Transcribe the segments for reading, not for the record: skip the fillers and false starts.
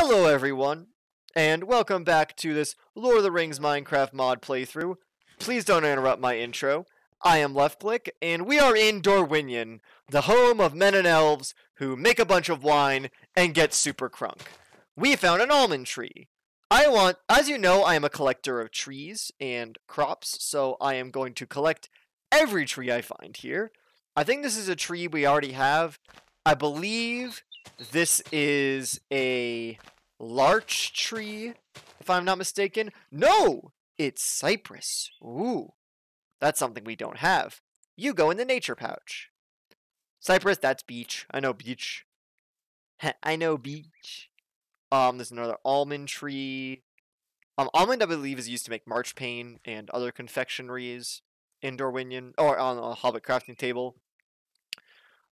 Hello everyone, and welcome back to this Lord of the Rings Minecraft mod playthrough. Please don't interrupt my intro. I am LeftClick, and we are in Dorwinion, the home of men and elves who make a bunch of wine and get super crunk. We found an almond tree. As you know, I am a collector of trees and crops, so I am going to collect every tree I find here. I think this is a tree we already have. I believe this is a larch tree, if I'm not mistaken. No! It's cypress. Ooh. That's something we don't have. You go in the nature pouch. Cypress, that's beech. I know beech. I know beech. There's another almond tree. Almond, I believe, is used to make marchpane and other confectionaries in Dorwinion, or on a Hobbit crafting table.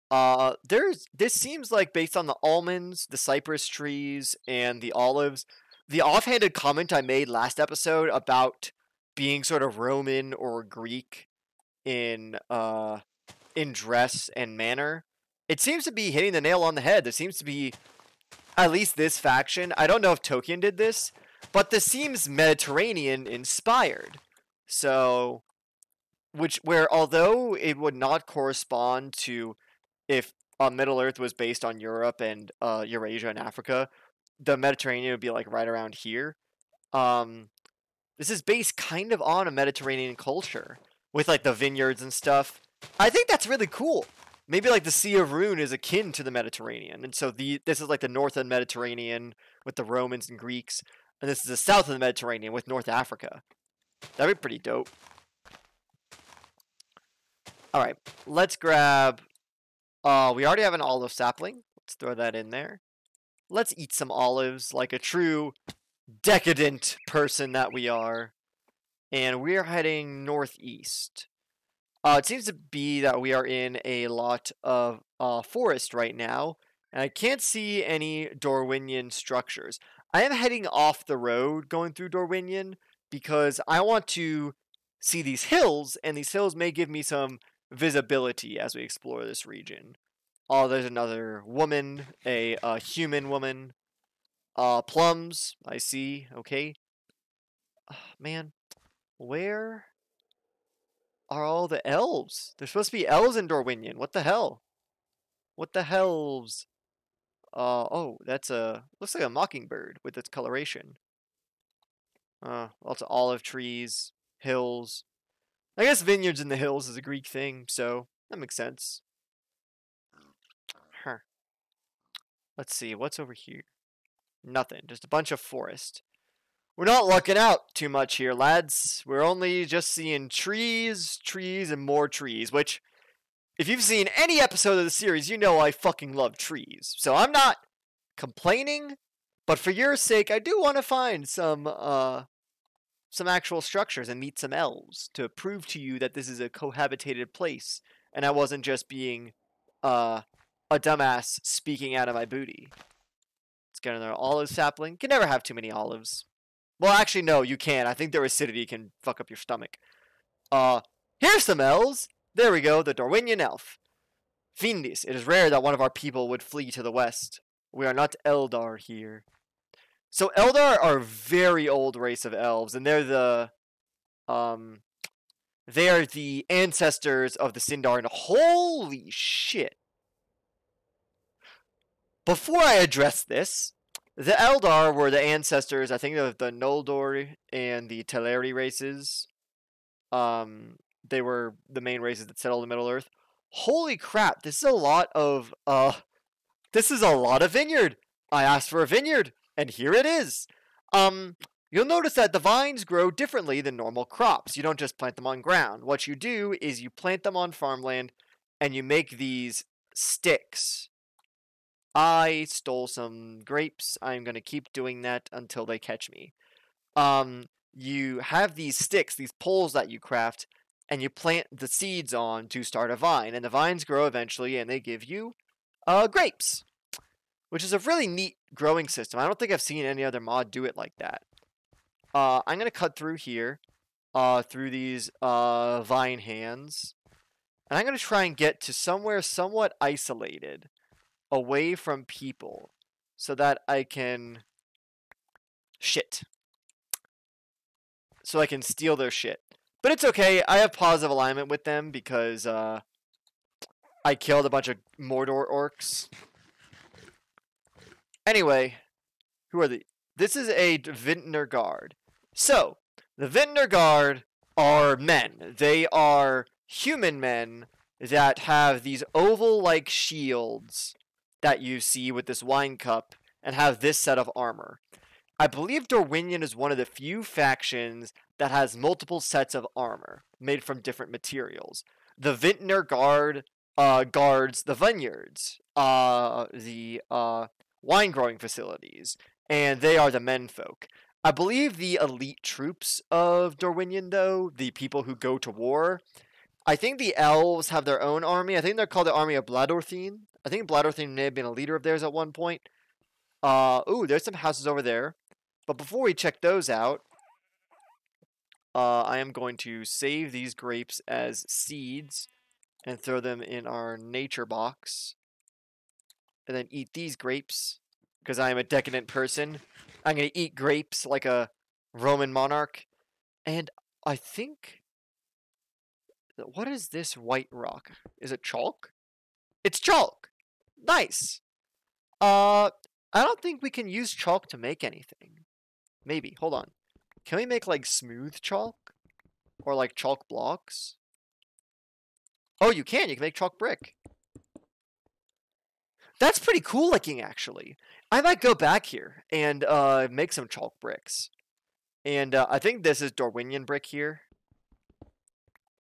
This seems like, based on the almonds, the cypress trees, and the olives, the offhanded comment I made last episode about being sort of Roman or Greek in dress and manner, it seems to be hitting the nail on the head. There seems to be, at least this faction, I don't know if Tolkien did this, but this seems Mediterranean inspired. So, where although it would not correspond to if Middle Earth was based on Europe and Eurasia and Africa, the Mediterranean would be like right around here. This is based kind of on a Mediterranean culture with like the vineyards and stuff. I think that's really cool. Maybe like the Sea of Rune is akin to the Mediterranean, and so this is like the north of the Mediterranean with the Romans and Greeks, and this is the south of the Mediterranean with North Africa. That'd be pretty dope. All right, let's grab. We already have an olive sapling. Let's throw that in there. Let's eat some olives like a true decadent person that we are. And we're heading northeast. It seems to be that we are in a lot of forest right now. And I can't see any Dorwinion structures. I am heading off the road going through Dorwinion because I want to see these hills. And these hills may give me some visibility as we explore this region. Oh, there's another woman, a human woman. Plums, I see. Okay. Man, where are all the elves? There's supposed to be elves in Dorwinion. What the hell? What the hells? Oh, that's looks like a mockingbird with its coloration. Lots of olive trees, hills. I guess vineyards in the hills is a Greek thing, so that makes sense. Huh. Let's see, what's over here? Nothing, just a bunch of forest. We're not lucking out too much here, lads. We're only just seeing trees, trees, and more trees, which, if you've seen any episode of the series, you know I fucking love trees. So I'm not complaining, but for your sake, I do want to find some actual structures and meet some elves to prove to you that this is a cohabitated place and I wasn't just being a dumbass speaking out of my booty. Let's get another olive sapling. Can never have too many olives. Well, actually, no, you can. I think their acidity can fuck up your stomach. Here's some elves. There we go, the Dorwinion elf. Fiendis, it is rare that one of our people would flee to the west. We are not Eldar here. So Eldar are a very old race of elves, and they're the ancestors of the Sindar. And holy shit! Before I address this, the Eldar were the ancestors, I think, of the Noldor and the Teleri races. They were the main races that settled in Middle-earth. Holy crap! This is a lot of vineyard. I asked for a vineyard. And here it is. You'll notice that the vines grow differently than normal crops. You don't just plant them on ground. What you do is you plant them on farmland, and you make these sticks. I stole some grapes. I'm going to keep doing that until they catch me. You have these sticks, these poles that you craft, and you plant the seeds on to start a vine. And the vines grow eventually, and they give you grapes, which is a really neat growing system. I don't think I've seen any other mod do it like that. I'm going to cut through here, through these vine hands. And I'm going to try and get to somewhere somewhat isolated, away from people, so that I can Shit. So I can steal their shit. But it's okay. I have positive alignment with them because I killed a bunch of Mordor orcs. Anyway, who are the... This is a Vintner Guard. So, the Vintner Guard are men. They are human men that have these oval-like shields that you see with this wine cup and have this set of armor. I believe Dorwinion is one of the few factions that has multiple sets of armor made from different materials. The Vintner Guard guards the vineyards, the wine growing facilities, and they are the menfolk. I believe the elite troops of Dorwinion, though, the people who go to war, I think the Elves have their own army. I think they're called the Army of Bladorthine. I think Bladorthine may have been a leader of theirs at one point. Ooh, there's some houses over there. But before we check those out, I am going to save these grapes as seeds and throw them in our nature box. And then eat these grapes, because I am a decadent person. I'm going to eat grapes like a Roman monarch. And I think... What is this white rock? Is it chalk? It's chalk! Nice! I don't think we can use chalk to make anything. Maybe. Hold on. Can we make, like, smooth chalk? Or, like, chalk blocks? Oh, you can! You can make chalk brick. That's pretty cool looking, actually. I might go back here and make some chalk bricks. And I think this is Dorwinion brick here.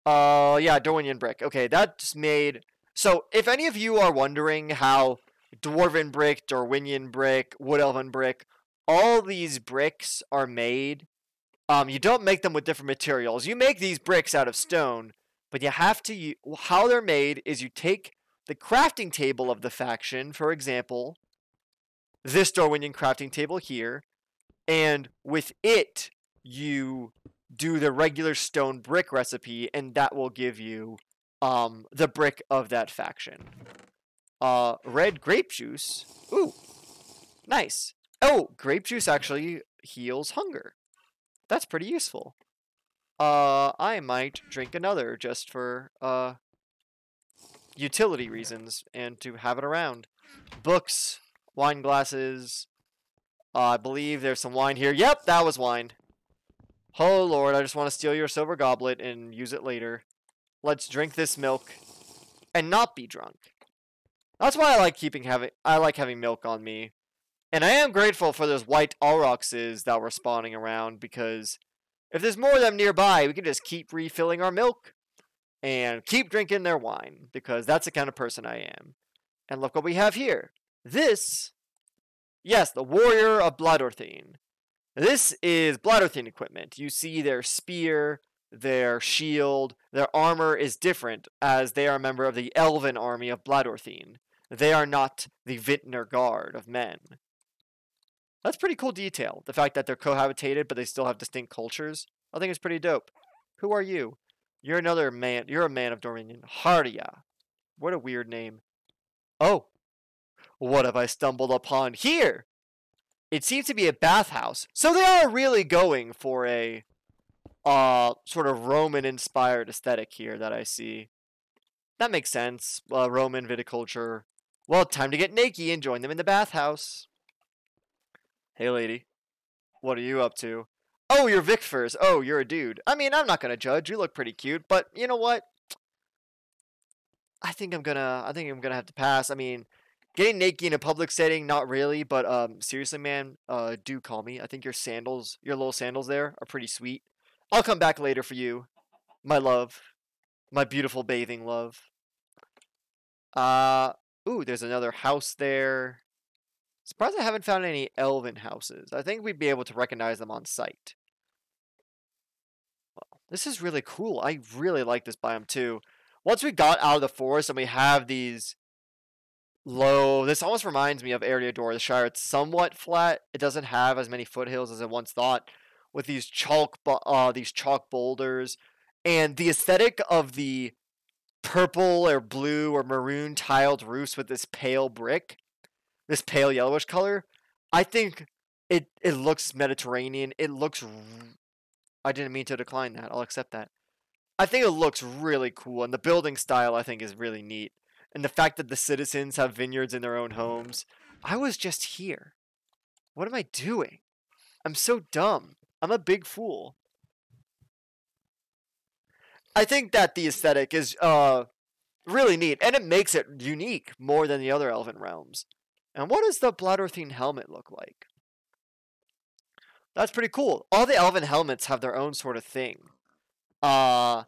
Yeah, Dorwinion brick. Okay, that's made... So, if any of you are wondering how Dwarven brick, Dorwinion brick, Wood Elven brick, all these bricks are made, you don't make them with different materials. You make these bricks out of stone, but you have to... How they're made is you take the crafting table of the faction, for example, this Dorwinion crafting table here, and with it, you do the regular stone brick recipe, and that will give you the brick of that faction. Red grape juice. Ooh, nice. Oh, grape juice actually heals hunger. That's pretty useful. I might drink another just for utility reasons and to have it around. Books, wine glasses. I believe there's some wine here. Yep, that was wine. Oh Lord, I just want to steal your silver goblet and use it later. Let's drink this milk and not be drunk. That's why I like having milk on me. And I am grateful for those white aurochses that were spawning around, because if there's more of them nearby, we can just keep refilling our milk and keep drinking their wine, because that's the kind of person I am. And look what we have here. This, yes, the Warrior of Bladorthine. This is Bladorthine equipment. You see their spear, their shield, their armor is different, as they are a member of the Elven army of Bladorthine. They are not the Vintner Guard of men. That's pretty cool detail. The fact that they're cohabitated, but they still have distinct cultures. I think it's pretty dope. Who are you? You're another man. You're a man of Dorwinion. Hardia. What a weird name. Oh. What have I stumbled upon here? It seems to be a bathhouse. So they are really going for a sort of Roman-inspired aesthetic here that I see. That makes sense. Roman viticulture. Well, time to get naked and join them in the bathhouse. Hey, lady. What are you up to? Oh, you're Vic first. Oh, you're a dude. I mean, I'm not gonna judge. You look pretty cute, but you know what? I think I'm gonna have to pass. I mean, getting naked in a public setting, not really, but seriously, man, do call me. I think your little sandals there are pretty sweet. I'll come back later for you, my love, my beautiful bathing love. Ooh, there's another house there. Surprised I haven't found any elven houses. I think we'd be able to recognize them on sight. Well, this is really cool. I really like this biome too. Once we got out of the forest and we have these low... This almost reminds me of Eriador, the Shire. It's somewhat flat. It doesn't have as many foothills as I once thought, with these chalk boulders. And the aesthetic of the purple or blue or maroon tiled roofs with this pale brick, this pale yellowish color, I think It looks Mediterranean. It looks... I didn't mean to decline that. I'll accept that. I think it looks really cool, and the building style I think is really neat. And the fact that the citizens have vineyards in their own homes. I was just here. What am I doing? I'm so dumb. I'm a big fool. I think that the aesthetic is really neat, and it makes it unique more than the other Elven realms. And what does the Blood Earthing helmet look like? That's pretty cool. All the Elven helmets have their own sort of thing. I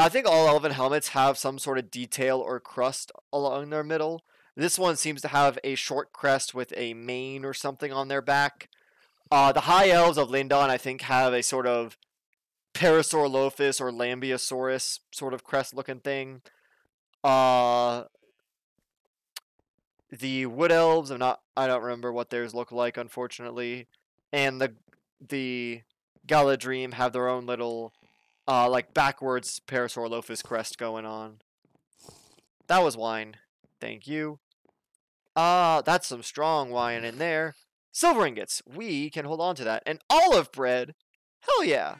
think all Elven helmets have some sort of detail or crust along their middle. This one seems to have a short crest with a mane or something on their back. The High Elves of Lindon, I think, have a sort of Parasaurolophus or Lambeosaurus sort of crest-looking thing. The Wood Elves, I don't remember what theirs look like, unfortunately. And the Galadrim have their own little, like, backwards Parasaurolophus crest going on. That was wine. Thank you. That's some strong wine in there. Silver ingots. We can hold on to that. And olive bread. Hell yeah.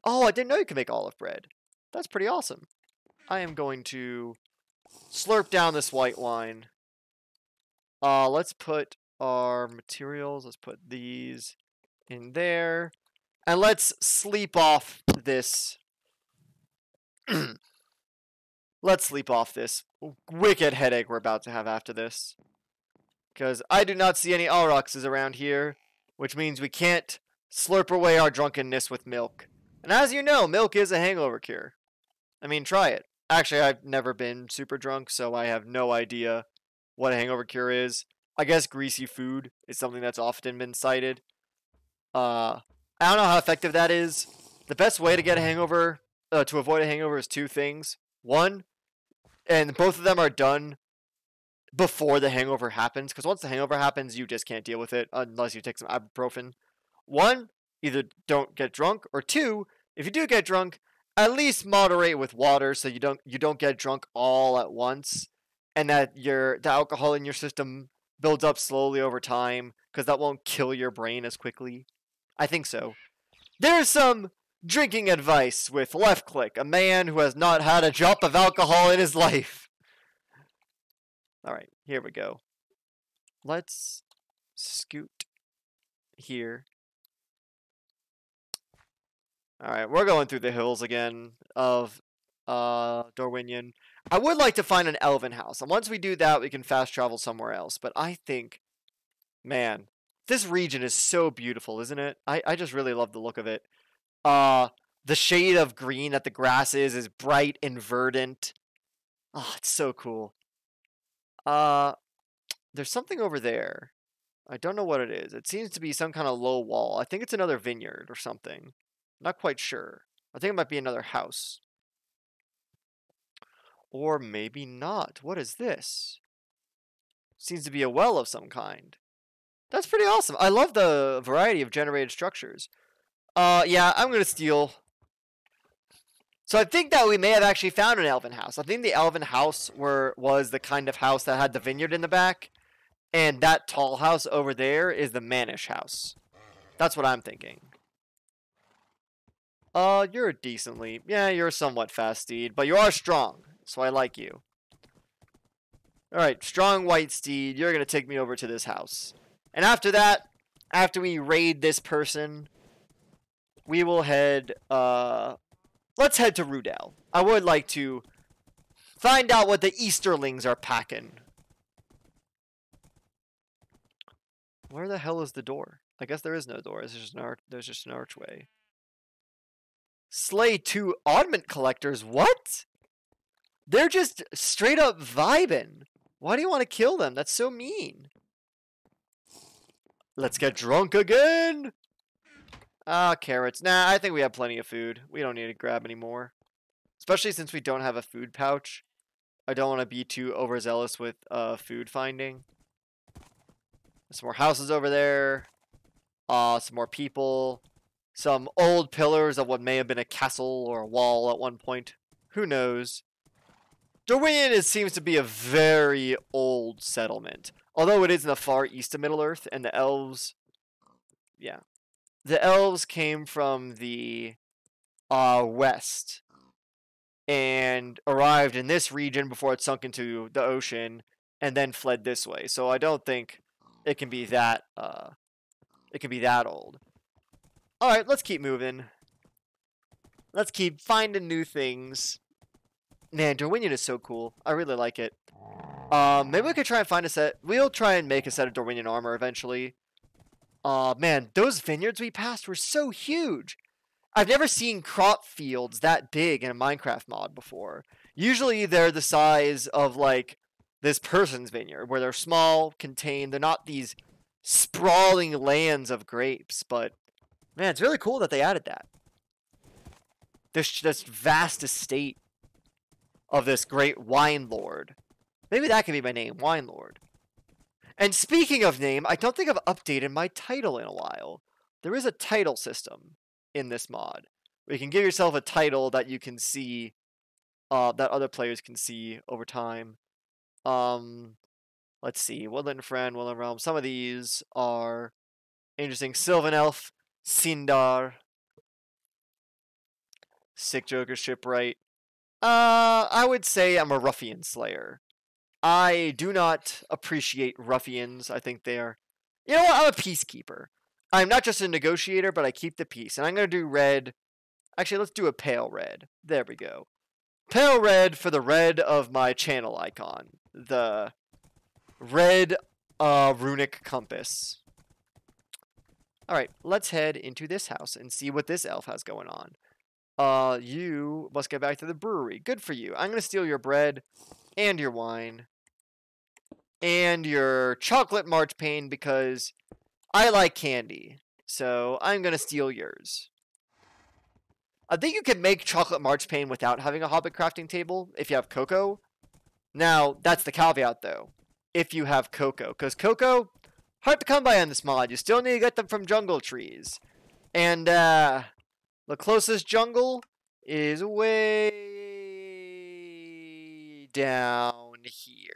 Oh, I didn't know you could make olive bread. That's pretty awesome. I am going to slurp down this white wine. Let's put our materials. Let's put these in there. And let's sleep off this. Let's sleep off this wicked headache we're about to have after this. Because I do not see any Aurochses around here, which means we can't slurp away our drunkenness with milk. And as you know, milk is a hangover cure. I mean, try it. Actually, I've never been super drunk, so I have no idea what a hangover cure is. I guess greasy food is something that's often been cited. I don't know how effective that is. The best way to get a hangover, to avoid a hangover, is two things. One, and both of them are done before the hangover happens, because once the hangover happens, you just can't deal with it unless you take some ibuprofen. One, either don't get drunk, or two, if you do get drunk, at least moderate with water so you don't get drunk all at once, and that the alcohol in your system builds up slowly over time, because that won't kill your brain as quickly. I think so. There's some drinking advice with Left Click, a man who has not had a drop of alcohol in his life. Alright, here we go. Let's scoot here. Alright, we're going through the hills again of Dorwinion. I would like to find an elven house, and once we do that, we can fast travel somewhere else. But I think, man, this region is so beautiful, isn't it? I just really love the look of it. The shade of green that the grass is bright and verdant. Oh, it's so cool. There's something over there. I don't know what it is. It seems to be some kind of low wall. I think it's another vineyard or something. Not quite sure. I think it might be another house. Or maybe not. What is this? Seems to be a well of some kind. That's pretty awesome. I love the variety of generated structures. Yeah, I'm going to steal. So I think that we may have actually found an elven house. I think the elven house was the kind of house that had the vineyard in the back. And that tall house over there is the mannish house. That's what I'm thinking. You're decently... Yeah, you're somewhat fast steed, but you are strong. So I like you. Alright, strong white steed. You're going to take me over to this house. And after that, after we raid this person, we will head... Let's head to Rudel. I would like to find out what the Easterlings are packing. Where the hell is the door? I guess there is no door. There's just an archway. Slay 2 oddment collectors. What? They're just straight up vibing. Why do you want to kill them? That's so mean. Let's get drunk again. Ah, carrots. Nah, I think we have plenty of food. We don't need to grab any more. Especially since we don't have a food pouch. I don't want to be too overzealous with food finding. There's some more houses over there. Some more people. Some old pillars of what may have been a castle or a wall at one point. Who knows? Dorwinion seems to be a very old settlement. Although it is in the far east of Middle-earth, and the elves Yeah. The elves came from the west and arrived in this region before it sunk into the ocean and then fled this way. So I don't think it can be that old. All right, let's keep moving. Let's keep finding new things. Man, Dorwinion is so cool. I really like it. Maybe we could try and find a set. We'll try and make a set of Dorwinion armor eventually. Man, those vineyards we passed were so huge. I've never seen crop fields that big in a Minecraft mod before. Usually they're the size of, like, this person's vineyard, where they're small, contained. They're not these sprawling lands of grapes, but, man, it's really cool that they added that. This vast estate of this great wine lord. Maybe that could be my name, Wine Lord. And speaking of name, I don't think I've updated my title in a while. There is a title system in this mod, where you can give yourself a title that you can see, that other players can see over time. Let's see, Woodland Friend, Woodland Realm. Some of these are interesting. Sylvan Elf, Sindar, Sick Joker Shipwright. I would say I'm a Ruffian Slayer. I do not appreciate ruffians. I think they are... You know what? I'm a peacekeeper. I'm not just a negotiator, but I keep the peace. And I'm going to do red. Actually, let's do a pale red. There we go. Pale red for the red of my channel icon. The red runic compass. Alright, let's head into this house and see what this elf has going on. You must get back to the brewery. Good for you. I'm going to steal your bread and your wine and your chocolate marchpane because I like candy. So I'm going to steal yours. I think you can make chocolate marchpane without having a hobbit crafting table if you have cocoa. Now, that's the caveat though. If you have cocoa. Because cocoa, hard to come by on this mod. You still need to get them from jungle trees. And the closest jungle is way down here.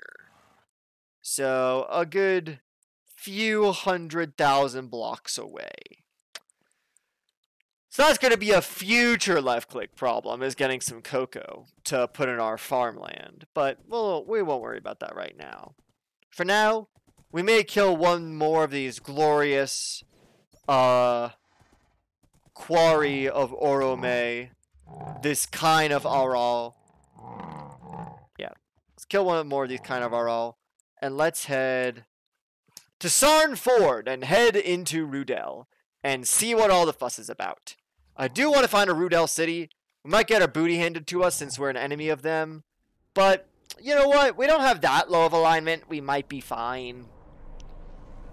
So a good few 100,000 blocks away. So that's going to be a future left-click problem, is getting some cocoa to put in our farmland. But we won't worry about that right now. For now, we may kill one more of these glorious quarry of Orome. This kind of Aral. Yeah. Let's kill one more of these kind of Aral. And let's head to Sarn Ford and head into Rudel and see what all the fuss is about. I do want to find a Rudel city. We might get our booty handed to us since we're an enemy of them. But, you know what? We don't have that low of alignment. We might be fine.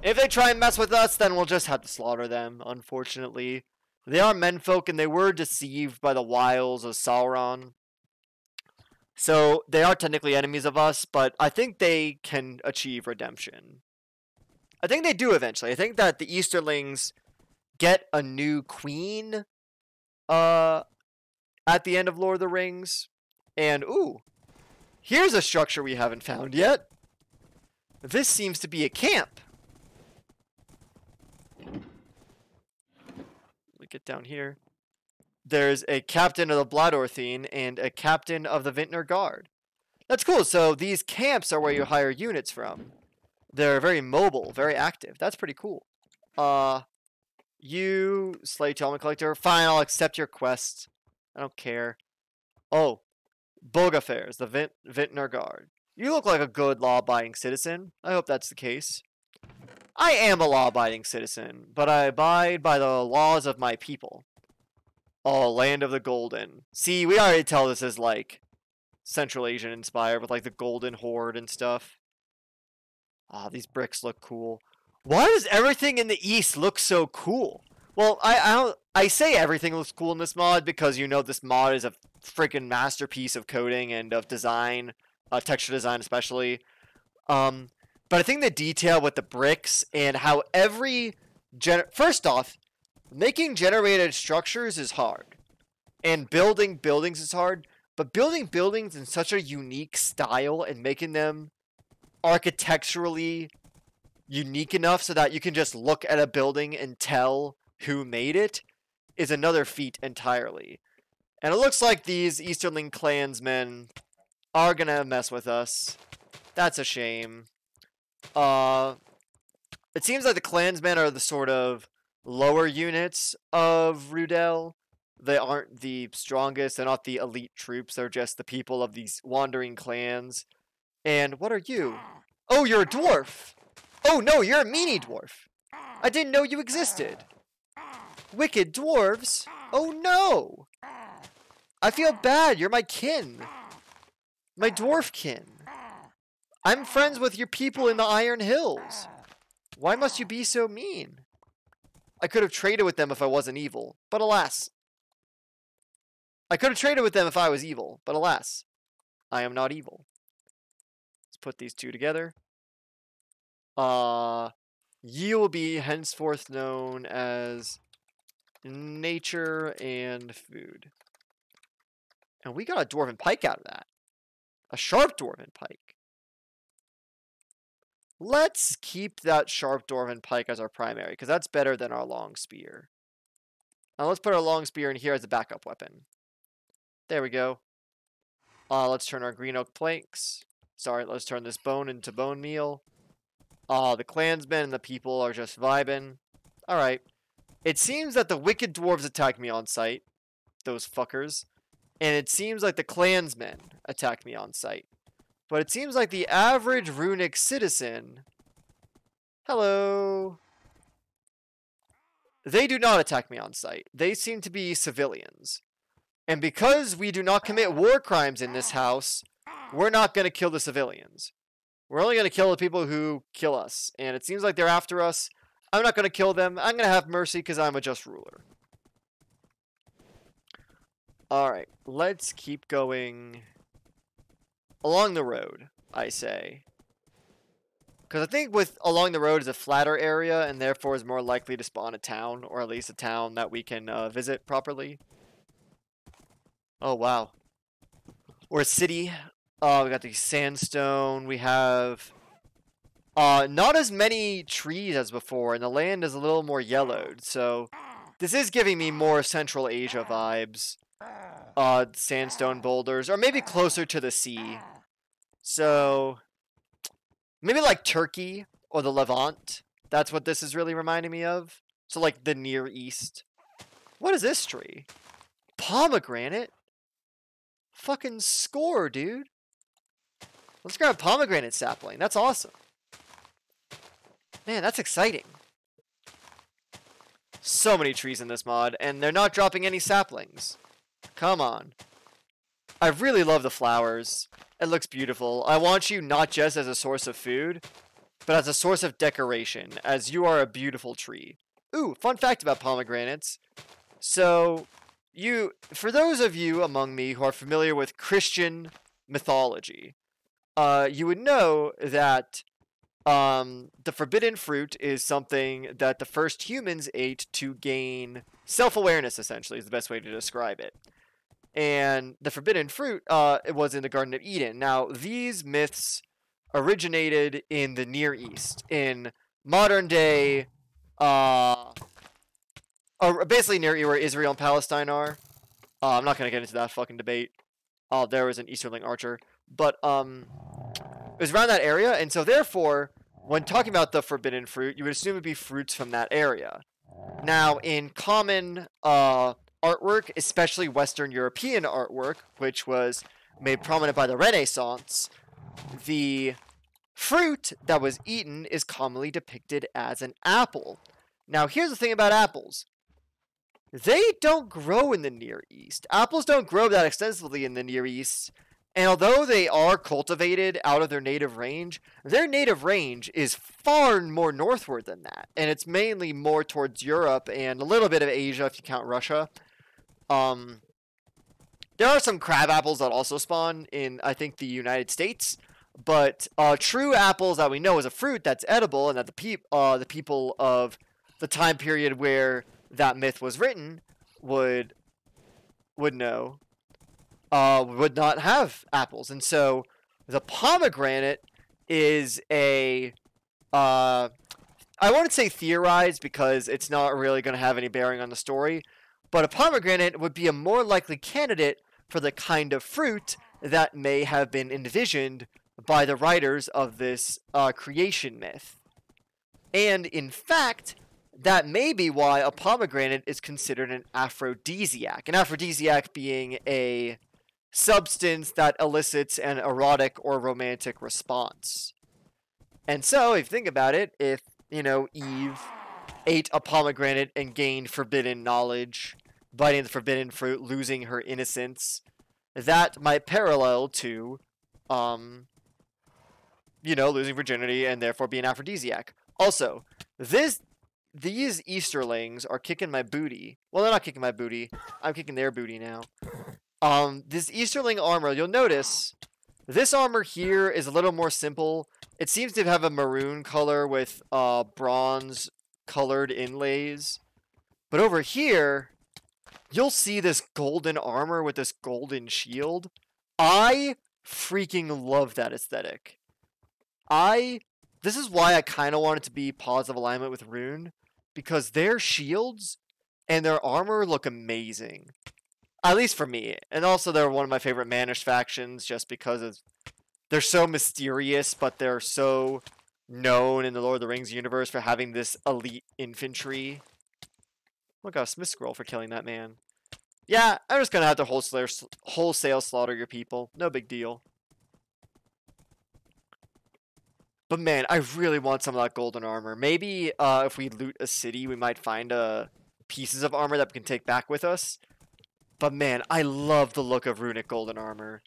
If they try and mess with us, then we'll just have to slaughter them, unfortunately. They are menfolk, and they were deceived by the wiles of Sauron. So, they are technically enemies of us, but I think they can achieve redemption. I think they do eventually. I think that the Easterlings get a new queen at the end of Lord of the Rings. And, ooh, here's a structure we haven't found yet. This seems to be a camp. We get down here. There's a captain of the Bladorthine and a captain of the Vintner Guard. That's cool. So these camps are where you hire units from. They're very mobile, very active. That's pretty cool. You, Slave Tellman Collector. Fine, I'll accept your quest. I don't care. Oh, Bogafairs, the Vintner Guard. You look like a good law-abiding citizen. I hope that's the case. I am a law-abiding citizen, but I abide by the laws of my people. Oh, Land of the Golden. See, we already tell this is like Central Asian inspired with like the Golden Horde and stuff. Ah, these bricks look cool. Why does everything in the east look so cool? Well, I say everything looks cool in this mod because you know this mod is a freaking masterpiece of coding and of design, texture design especially. But I think the detail with the bricks and how every first off, making generated structures is hard, and building buildings is hard. But building buildings in such a unique style and making them architecturally unique enough so that you can just look at a building and tell who made it is another feat entirely. And it looks like these Easterling clansmen are gonna mess with us. That's a shame. It seems like the clansmen are the sort of lower units of Rudel. They aren't the strongest. They're not the elite troops. They're just the people of these wandering clans. And what are you? Oh, you're a dwarf. Oh no, you're a meanie dwarf. I didn't know you existed. Wicked dwarves? Oh no. I feel bad. You're my kin. My dwarf kin. I'm friends with your people in the Iron Hills. Why must you be so mean? I could have traded with them if I wasn't evil, but alas. I could have traded with them if I was evil, but alas, I am not evil. Let's put these two together. Ye will be henceforth known as nature and food. And we got a dwarven pike out of that. A sharp dwarven pike. Let's keep that sharp dwarven pike as our primary, because that's better than our long spear. Now let's put our long spear in here as a backup weapon. There we go. Let's turn our green oak planks. Sorry, let's turn this bone into bone meal. The clansmen and the people are just vibing. Alright. It seems that the wicked dwarves attacked me on sight. Those fuckers. And it seems like the clansmen attacked me on sight. But it seems like the average runic citizen... Hello. They do not attack me on sight. They seem to be civilians. And because we do not commit war crimes in this house, we're not going to kill the civilians. We're only going to kill the people who kill us. And it seems like they're after us. I'm not going to kill them. I'm going to have mercy because I'm a just ruler. Alright, let's keep going along the road, I say. Because I think with along the road is a flatter area and therefore is more likely to spawn a town, or at least a town that we can visit properly. Oh, wow. Or a city. We got the sandstone. We have not as many trees as before, and the land is a little more yellowed. So this is giving me more Central Asia vibes. Sandstone boulders, or maybe closer to the sea. So maybe like Turkey or the Levant. That's what this is really reminding me of. So like the Near East. What is this tree? Pomegranate? Fucking score, dude. Let's grab a pomegranate sapling. That's awesome. Man, that's exciting. So many trees in this mod, and they're not dropping any saplings. Come on. I really love the flowers. It looks beautiful. I want you not just as a source of food, but as a source of decoration, as you are a beautiful tree. Ooh, fun fact about pomegranates. So, for those of you among me who are familiar with Christian mythology, you would know that the forbidden fruit is something that the first humans ate to gain self-awareness, essentially, is the best way to describe it. And the forbidden fruit, it was in the Garden of Eden. Now, these myths originated in the Near East, in modern-day, basically near where Israel and Palestine are. I'm not going to get into that fucking debate. There was an Easterling archer. But, it was around that area, and so therefore, when talking about the forbidden fruit, you would assume it'd be fruits from that area. Now, in common artwork, especially Western European artwork, which was made prominent by the Renaissance, the fruit that was eaten is commonly depicted as an apple. Now, here's the thing about apples. They don't grow in the Near East. Apples don't grow that extensively in the Near East. And although they are cultivated out of their native range is far more northward than that. And it's mainly more towards Europe and a little bit of Asia if you count Russia. There are some crab apples that also spawn in, I think, the United States. But true apples that we know as a fruit that's edible and that the people of the time period where that myth was written would know. Would not have apples. And so the pomegranate is a I wouldn't say theorize because it's not really going to have any bearing on the story, but a pomegranate would be a more likely candidate for the kind of fruit that may have been envisioned by the writers of this creation myth. And in fact, that may be why a pomegranate is considered an aphrodisiac. An aphrodisiac being a substance that elicits an erotic or romantic response. And so, if you think about it, if, Eve ate a pomegranate and gained forbidden knowledge, biting the forbidden fruit, losing her innocence, that might parallel to, losing virginity and therefore be an aphrodisiac. Also, these Easterlings are kicking my booty. Well, they're not kicking my booty. I'm kicking their booty now. This Easterling armor, you'll notice, this armor here is a little more simple. It seems to have a maroon color with bronze colored inlays. But over here, you'll see this golden armor with this golden shield. I freaking love that aesthetic. This is why I kind of want it to be positive alignment with Rune, because their shields and their armor look amazing. At least for me. And also they're one of my favorite Manish factions just because they're so mysterious, but they're so known in the Lord of the Rings universe for having this elite infantry. Oh my god, Smith Scroll for killing that man. Yeah, I'm just gonna have to wholesale slaughter your people. No big deal. But man, I really want some of that golden armor. Maybe if we loot a city, we might find pieces of armor that we can take back with us. But man, I love the look of runic golden armor.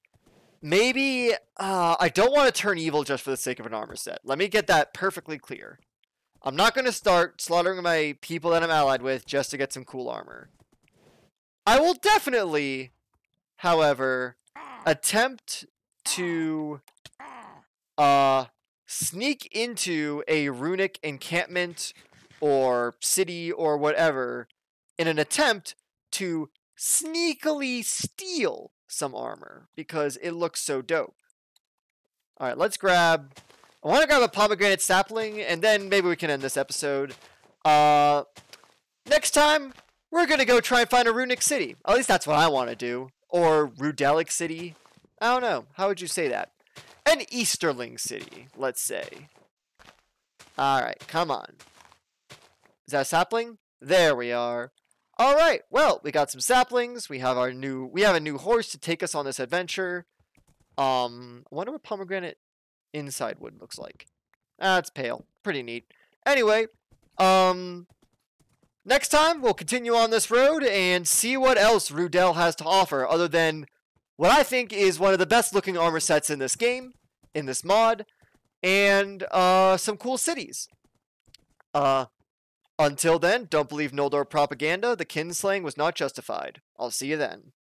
Maybe I don't want to turn evil just for the sake of an armor set. Let me get that perfectly clear. I'm not going to start slaughtering my people that I'm allied with just to get some cool armor. I will definitely, however, attempt to sneak into a runic encampment or city or whatever in an attempt to sneakily steal some armor because it looks so dope. Alright, let's grab... I want to grab a pomegranate sapling and then maybe we can end this episode. Next time, we're going to go try and find a runic city. At least that's what I want to do. Or Rudelic city. I don't know. How would you say that? An Easterling city, let's say. Alright, come on. Is that a sapling? There we are. Alright, well, we got some saplings. We have a new horse to take us on this adventure. I wonder what pomegranate inside wood looks like. It's pale. Pretty neat. Anyway, next time we'll continue on this road and see what else Rudel has to offer other than what I think is one of the best looking armor sets in this game, in this mod, and some cool cities. Until then, don't believe Noldor propaganda. The kinslaying was not justified. I'll see you then.